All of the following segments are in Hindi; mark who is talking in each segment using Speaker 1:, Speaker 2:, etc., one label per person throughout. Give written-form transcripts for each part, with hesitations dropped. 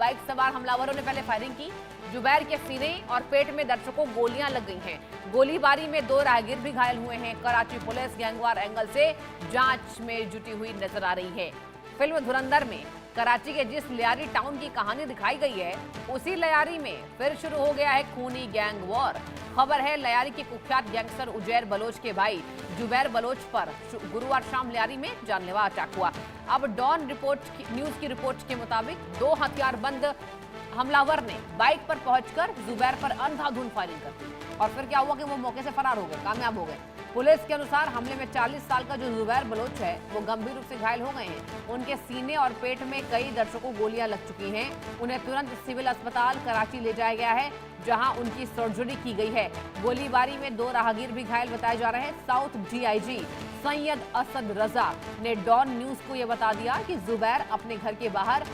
Speaker 1: बाइक सवार हमलावरों ने पहले फायरिंग की। जुबैर के सीने और पेट में दर्शकों को गोलियां लग गई हैं। गोलीबारी में 2 राहगीर भी घायल हुए हैं। कराची पुलिस गैंगवार एंगल से जांच में जुटी हुई नजर आ रही है। फिल्म धुरंधर में कराची के जिस लियारी टाउन की कहानी दिखाई गई है, उसी लियारी में फिर शुरू हो गया है खूनी गैंग वॉर। खबर है लियारी के कुख्यात गैंगस्टर उजैर बलोच के भाई जुबैर बलोच पर गुरुवार शाम लियारी में जानलेवा अटैक हुआ। अब डॉन न्यूज की रिपोर्ट के मुताबिक 2 हथियारबंद हमलावर ने बाइक पर पहुंचकर जुबैर पर अंधाधुंध फायरिंग कर दी और फिर क्या हुआ कि वो मौके से फरार हो गए, कामयाब हो गए। पुलिस के अनुसार हमले में 40 साल का जो जुबैर बलोच है वो गंभीर रूप से घायल हो गए हैं। उनके सीने और पेट में कई दर्शकों को गोलियां लग चुकी हैं। उन्हें तुरंत सिविल अस्पताल कराची ले जाया गया है, जहां उनकी सर्जरी की गई है। गोलीबारी में 2 राहगीर भी घायल बताए जा रहे हैं। साउथ डीआईजी सैयद असद रजा ने डॉन न्यूज को यह बता दिया कि जुबैर अपने घर के बाहर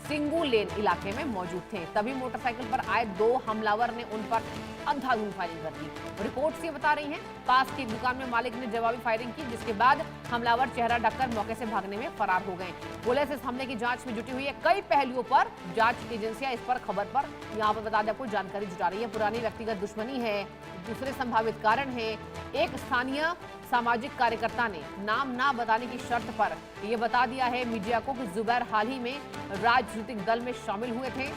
Speaker 1: सिंगू लेन इलाके में मौजूद थे, तभी मोटरसाइकिल पर आए 2 हमलावर ने उन पर अंधाधुंध फायरिंग कर दी। रिपोर्ट्स ये बता रही हैं पास की दुकान में मालिक ने जवाबी फायरिंग की, जिसके बाद हमलावर चेहरा ढककर मौके से भागने में फरार हो गए। पुलिस इस हमले की जांच में जुटी हुई है। कई पहलुओं पर जांच एजेंसियां इस पर खबर पर यहाँ पर बता दें आपको जानकारी जुटा रही है। पुरानी व्यक्तिगत दुश्मनी है, दूसरे संभावित कारण है। एक स्थानीय सामाजिक कार्यकर्ता ने नाम ना बताने की शर्त पर यह बता दिया है मीडिया को कि जुबैर हाल ही में राजनीतिक दल में शामिल हुए थे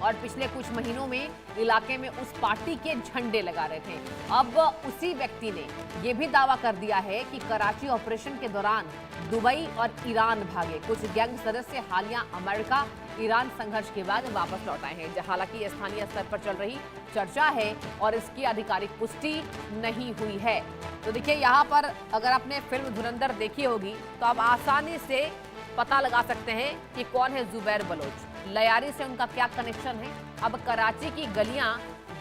Speaker 1: और पिछले कुछ महीनों में इलाके में उस पार्टी के झंडे लगा रहे थे। अब उसी व्यक्ति ने यह भी दावा कर दिया है कि कराची ऑपरेशन के दौरान दुबई और ईरान भागे। कुछ गैंग सदस्य हालिया अमेरिका ईरान संघर्ष के बाद वापस लौट आए हैं। हालांकि स्थानीय स्तर पर चल रही चर्चा है और इसकी आधिकारिक पुष्टि नहीं हुई है। तो देखिए, यहाँ पर अगर आपने फिल्म धुरंधर देखी होगी तो आप आसानी से पता लगा सकते हैं कि कौन है जुबैर बलोच, लियारी से उनका क्या कनेक्शन है। अब कराची की गलियां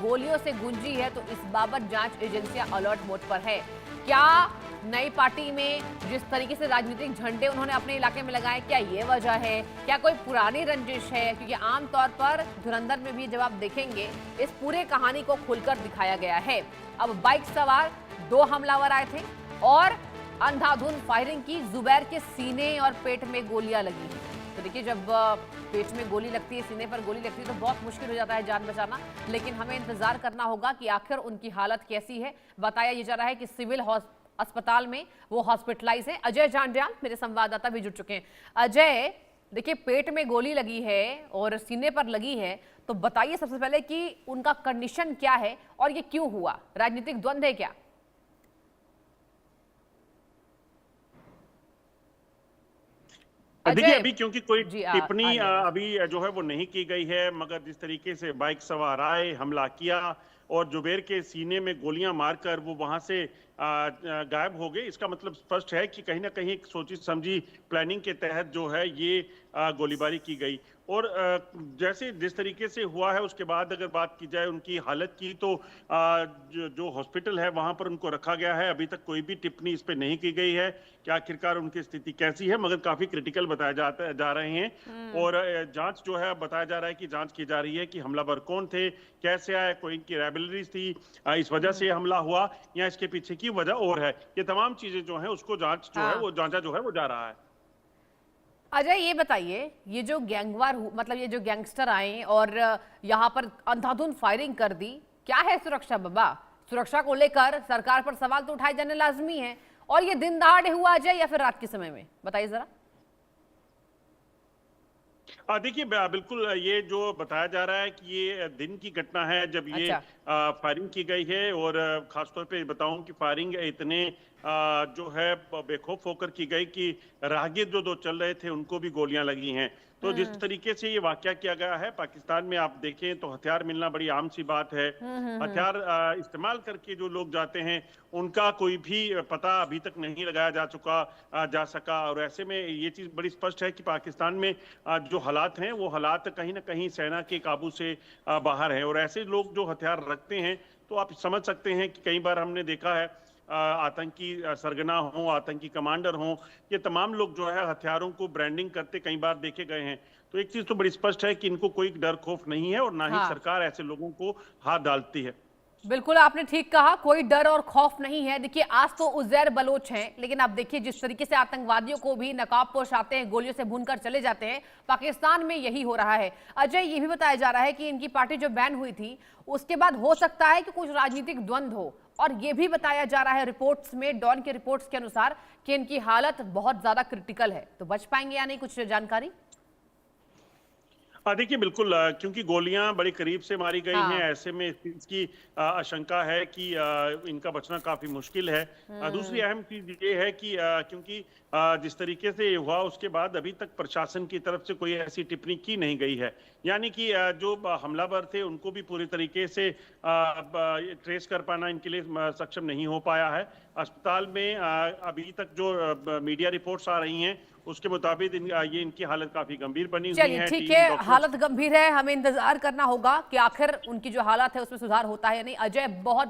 Speaker 1: गोलियों से गूंजी है, तो इस बाबत जांच एजेंसियां अलर्ट मोड पर है। क्या नई पार्टी में जिस तरीके से राजनीतिक झंडे उन्होंने अपने इलाके में लगाए, क्या ये वजह है, क्या कोई पुरानी रंजिश है? क्योंकि आमतौर पर धुरंधर में भी जब आप देखेंगे इस पूरे कहानी को खुलकर दिखाया गया है। अब बाइक सवार 2 हमलावर आए थे और अंधाधुंध फायरिंग की। जुबैर के सीने और पेट में गोलियां लगी हैं। तो देखिए, जब पेट में गोली लगती है, सीने पर गोली लगती है, तो बहुत मुश्किल हो जाता है जान बचाना। लेकिन हमें इंतजार करना होगा कि आखिर उनकी हालत कैसी है। बताया ये जा रहा है कि सिविल अस्पताल में वो हॉस्पिटलाइज है। अजय जांडियाल मेरे संवाददाता भी जुड़ चुके हैं। अजय, देखिए, पेट में गोली लगी है और सीने पर लगी है, तो बताइए सबसे पहले कि उनका कंडीशन क्या है और ये क्यों हुआ? राजनीतिक द्वंद्व है क्या?
Speaker 2: देखिए, अभी क्योंकि कोई टिप्पणी
Speaker 1: आगे।
Speaker 2: अभी जो है वो नहीं की गई है, मगर जिस तरीके से बाइक सवार आए, हमला किया और जुबैर के सीने में गोलियां मारकर वो वहां से गायब हो गए, इसका मतलब स्पष्ट है कि कहीं ना कहीं एक सोची समझी प्लानिंग के तहत जो है ये गोलीबारी की गई। और जैसे जिस तरीके से हुआ है उसके बाद अगर बात की जाए उनकी हालत की, तो जो हॉस्पिटल है वहां पर उनको रखा गया है। अभी तक कोई भी टिप्पणी इस पे नहीं की गई है कि आखिरकार उनकी स्थिति कैसी है, मगर काफी क्रिटिकल बताए जा रहे हैं। और जांच जो है बताया जा रहा है कि जांच की जा रही है कि हमलावर कौन थे, कैसे आए, कोई इनकी राइवलरीज थी, इस वजह से हमला हुआ या इसके पीछे की वजह और है। ये तमाम चीजें जो है उसको जांच जो है वो जांचा जो है वो जा रहा है।
Speaker 1: अजय, ये बताइए, ये जो गैंगवार मतलब ये जो गैंगस्टर आए और यहाँ पर अंधाधुंध फायरिंग कर दी, क्या है सुरक्षा बाबा? सुरक्षा को लेकर सरकार पर सवाल तो उठाए जाने लाजमी है। और ये दिन दहाड़े हुआ अजय या फिर रात के समय में? बताइए जरा।
Speaker 2: देखिए, बिल्कुल ये जो बताया जा रहा है कि ये दिन की घटना है जब ये फायरिंग की गई है। और खासतौर पे बताऊं कि फायरिंग इतने जो है बेखौफ होकर की गई कि राहगीर जो 2 चल रहे थे उनको भी गोलियां लगी हैं। तो जिस तरीके से ये वाकया किया गया है, पाकिस्तान में आप देखें तो हथियार मिलना बड़ी आम सी बात है। हथियार इस्तेमाल करके जो लोग जाते हैं उनका कोई भी पता अभी तक नहीं लगाया जा सका। और ऐसे में ये चीज बड़ी स्पष्ट है कि पाकिस्तान में जो हालात हैं वो हालात कहीं ना कहीं सेना के काबू से बाहर हैं। और ऐसे लोग जो हथियार रखते हैं, तो आप समझ सकते हैं कि कई बार हमने देखा है आतंकी सरगना हो, आतंकी कमांडर हो, ये तमाम लोग जो है हथियारों को ब्रांडिंग करते कई बार देखे गए हैं। तो एक चीज तो बड़ी स्पष्ट है कि इनको कोई डर खौफ नहीं है और ना ही सरकार ऐसे लोगों को हाथ डालती है।
Speaker 1: बिल्कुल आपने ठीक कहा, कोई डर और खौफ नहीं है। देखिए आज तो उज़ैर बलोच हैं, लेकिन अब देखिए जिस तरीके से आतंकवादियों को भी नकाबपोश आते हैं, गोलियों से भूनकर चले जाते हैं, पाकिस्तान में यही हो रहा है। अजय, ये भी बताया जा रहा है कि इनकी पार्टी जो बैन हुई थी उसके बाद हो सकता है कि कुछ राजनीतिक द्वंद्व हो, और ये भी बताया जा रहा है रिपोर्ट्स में, डॉन के रिपोर्ट्स के अनुसार, कि इनकी हालत बहुत ज्यादा क्रिटिकल है। तो बच पाएंगे या नहीं, कुछ जानकारी?
Speaker 2: देखिए बिल्कुल, क्योंकि गोलियां बड़ी करीब से मारी गई हैं,
Speaker 1: हाँ।
Speaker 2: ऐसे में इस चीज की आशंका है कि इनका बचना काफी मुश्किल है। दूसरी अहम चीज ये है कि क्योंकि जिस तरीके से ये हुआ उसके बाद अभी तक प्रशासन की तरफ से कोई ऐसी टिप्पणी की नहीं गई है, यानी कि जो हमलावर थे उनको भी पूरी तरीके से ट्रेस कर पाना इनके लिए सक्षम नहीं हो पाया है। अस्पताल में अभी तक जो मीडिया रिपोर्ट्स आ रही हैं उसके मुताबिक ये इनकी हालत काफी गंभीर बनी हुई
Speaker 1: चलिए
Speaker 2: है।
Speaker 1: ठीक है, हालत गंभीर है, हमें इंतजार करना होगा कि आखिर उनकी जो हालत है उसमें सुधार होता है या नहीं। अजय, बहुत